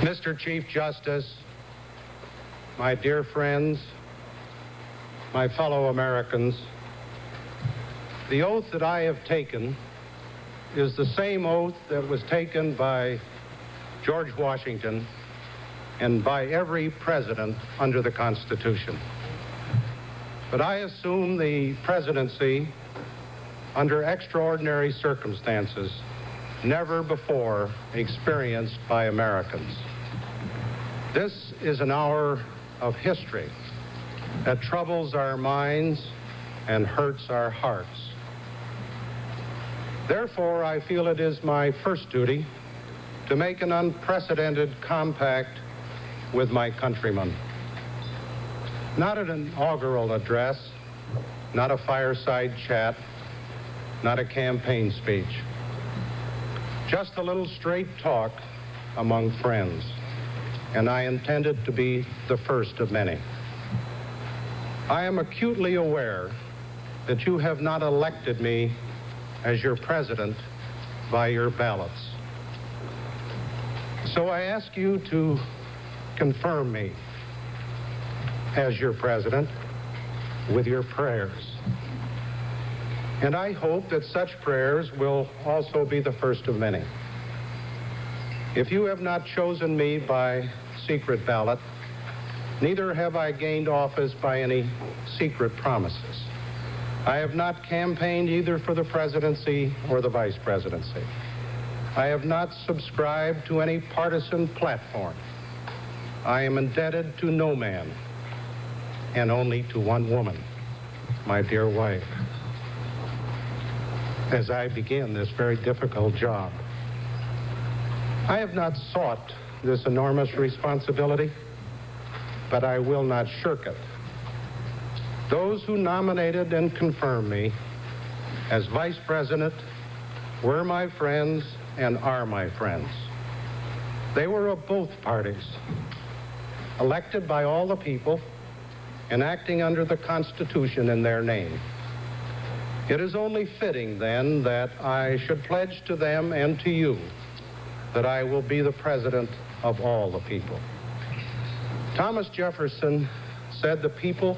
Mr. Chief Justice, my dear friends, my fellow Americans, the oath that I have taken is the same oath that was taken by George Washington and by every president under the Constitution. But I assume the presidency under extraordinary circumstances never before experienced by Americans. This is an hour of history that troubles our minds and hurts our hearts. Therefore, I feel it is my first duty to make an unprecedented compact with my countrymen. Not an inaugural address, not a fireside chat, not a campaign speech. Just a little straight talk among friends, and I intended to be the first of many. I am acutely aware that you have not elected me as your president by your ballots. So I ask you to confirm me as your president with your prayers. And I hope that such prayers will also be the first of many. If you have not chosen me by secret ballot, neither have I gained office by any secret promises. I have not campaigned either for the presidency or the vice presidency. I have not subscribed to any partisan platform. I am indebted to no man, and only to one woman, my dear wife, as I begin this very difficult job. I have not sought this enormous responsibility, but I will not shirk it. Those who nominated and confirmed me as vice president were my friends and are my friends. They were of both parties, elected by all the people and acting under the Constitution in their name. It is only fitting, then, that I should pledge to them and to you that I will be the president of all the people. Thomas Jefferson said the people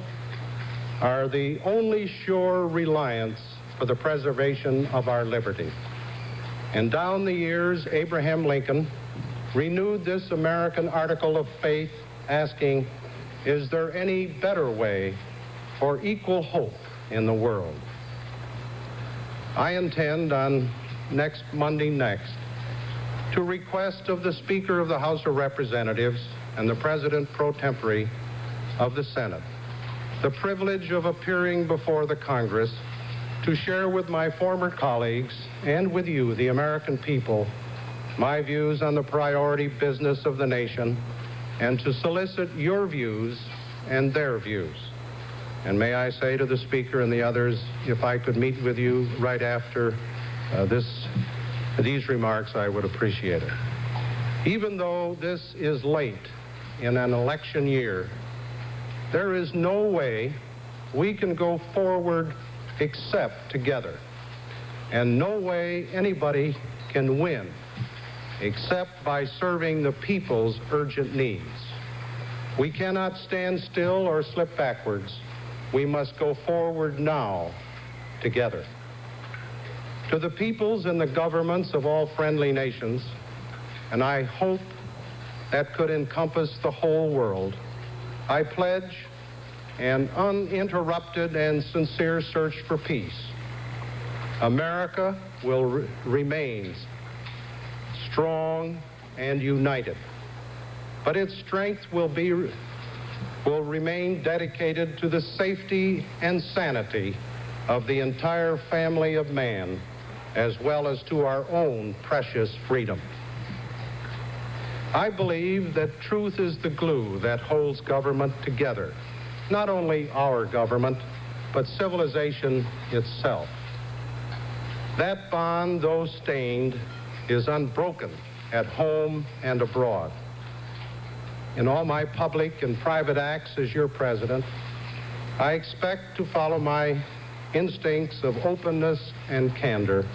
are the only sure reliance for the preservation of our liberty. And down the years, Abraham Lincoln renewed this American article of faith, asking, is there any better way for equal hope in the world? I intend on Monday to request of the Speaker of the House of Representatives and the President pro tempore of the Senate the privilege of appearing before the Congress to share with my former colleagues and with you, the American people, my views on the priority business of the nation, and to solicit your views and their views. And may I say to the Speaker and the others, if I could meet with you right after these remarks, I would appreciate it. Even though this is late in an election year, there is no way we can go forward except together, and no way anybody can win except by serving the people's urgent needs. We cannot stand still or slip backwards. We must go forward now together. To the peoples and the governments of all friendly nations, and I hope that could encompass the whole world, I pledge an uninterrupted and sincere search for peace. America will remain strong and united, but its strength will remain dedicated to the safety and sanity of the entire family of man, as well as to our own precious freedom. I believe that truth is the glue that holds government together, not only our government, but civilization itself. That bond, though stained, is unbroken at home and abroad. In all my public and private acts as your president, I expect to follow my instincts of openness and candor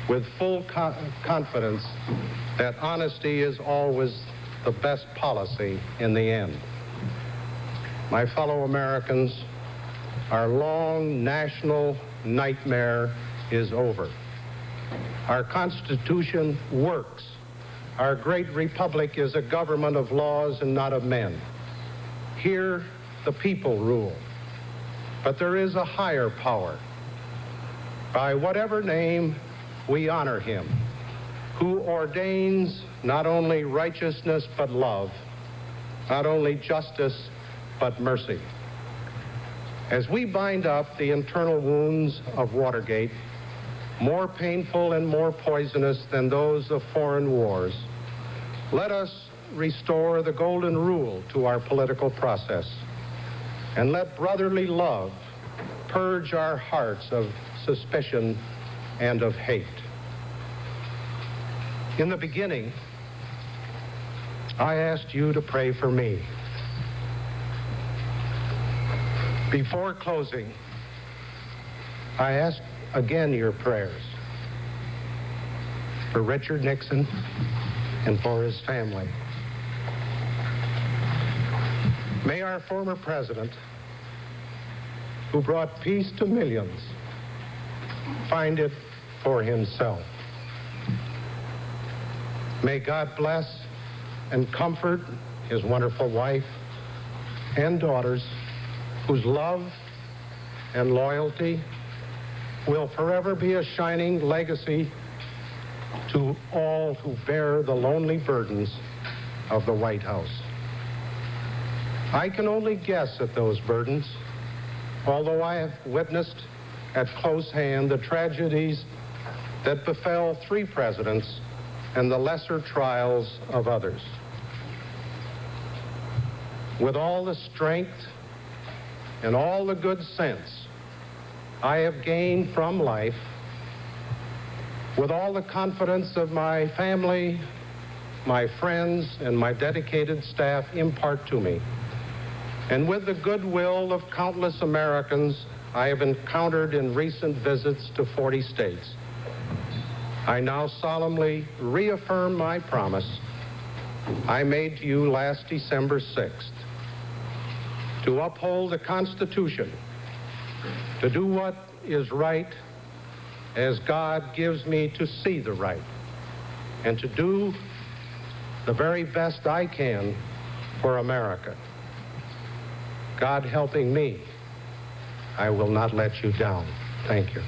with full confidence that honesty is always the best policy in the end. My fellow Americans, our long national nightmare is over. Our Constitution works. Our great republic is a government of laws and not of men. Here, the people rule. But there is a higher power. By whatever name, we honor him, who ordains not only righteousness but love, not only justice but mercy. As we bind up the internal wounds of Watergate, more painful and more poisonous than those of foreign wars, let us restore the golden rule to our political process, and let brotherly love purge our hearts of suspicion and of hate. In the beginning, I asked you to pray for me. Before closing, I ask again your prayers for Richard Nixon and for his family. May our former president, who brought peace to millions, find it for himself. May God bless and comfort his wonderful wife and daughters, whose love and loyalty will forever be a shining legacy to all who bear the lonely burdens of the White House. I can only guess at those burdens, although I have witnessed at close hand the tragedies that befell 3 presidents and the lesser trials of others. With all the strength and all the good sense I have gained from life, with all the confidence of my family, my friends, and my dedicated staff impart to me, and with the goodwill of countless Americans I have encountered in recent visits to 40 states, I now solemnly reaffirm my promise I made to you last December 6th, to uphold the Constitution, to do what is right as God gives me to see the right, and to do the very best I can for America. God helping me, I will not let you down. Thank you.